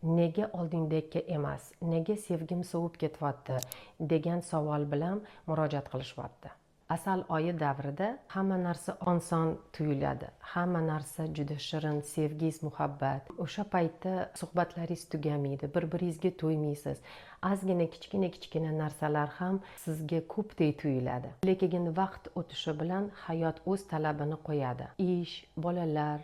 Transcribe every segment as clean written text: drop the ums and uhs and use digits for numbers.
nega oldingdekka emas, nega sevgim sovib ketyapti degan savol bilan murojaat qilishyapti. Asal oyi davrida hamma narsa oson tuyuladi, hamma narsa juda shirin, sevgiz, muhabbat. O'sha paytda suhbatlaringiz tugamaydi, bir-biringizga to'ymaysiz. Ozgina kichkina narsalar ham sizga ko'pdek tuyuladi. Lekin vaqt o'tishi bilan hayot o'z talabini qo'yadi. Ish, bolalar,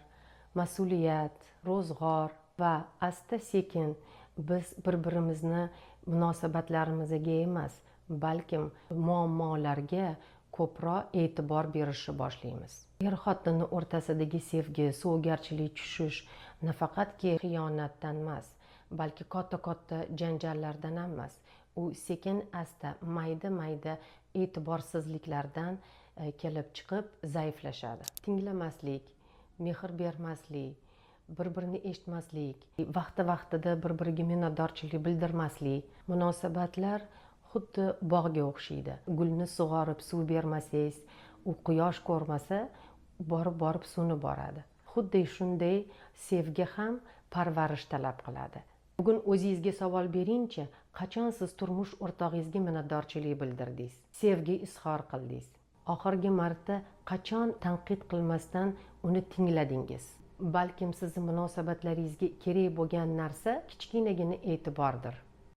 mas'uliyat, ro'zg'or va asta-sekin biz bir-birimizni munosabatlarimizga emas, balkim muammolarga ko'proq e'tibor berishni boshlaymiz. Er-xotin o'rtasidagi sevgi, suvgarchilik tushish nafaqatki xiyonatdan emas, balki katta janjallardan ham emas. U sekin asta mayda e'tiborsizliklardan kelib chiqib zaiflashadi. Tinglamaslik, mehr bermaslik, bir-birini eshitmaslik, vaqtida bir-biriga minnatdorchilik bildirmaslik, munosabatlar xuddi bog'ga o'xshaydi. Gulni sug'orib suv bermasangiz, u quyosh ko'rmasa, borib so'nib boradi. Xuddi shunday sevgi ham parvarish talab qiladi. Bugun o'zingizga savol beringchi, qachon siz turmush o'rtog'ingizga minnatdorchilik bildirdingiz, sevgi izhor qildingiz? Oxirgi marta qachon tanqid qilmasdan uni tingladingiz? Balkim sizning munosabatlaringizga kerak bo'lgan narsa kichkinagina e'tibordir.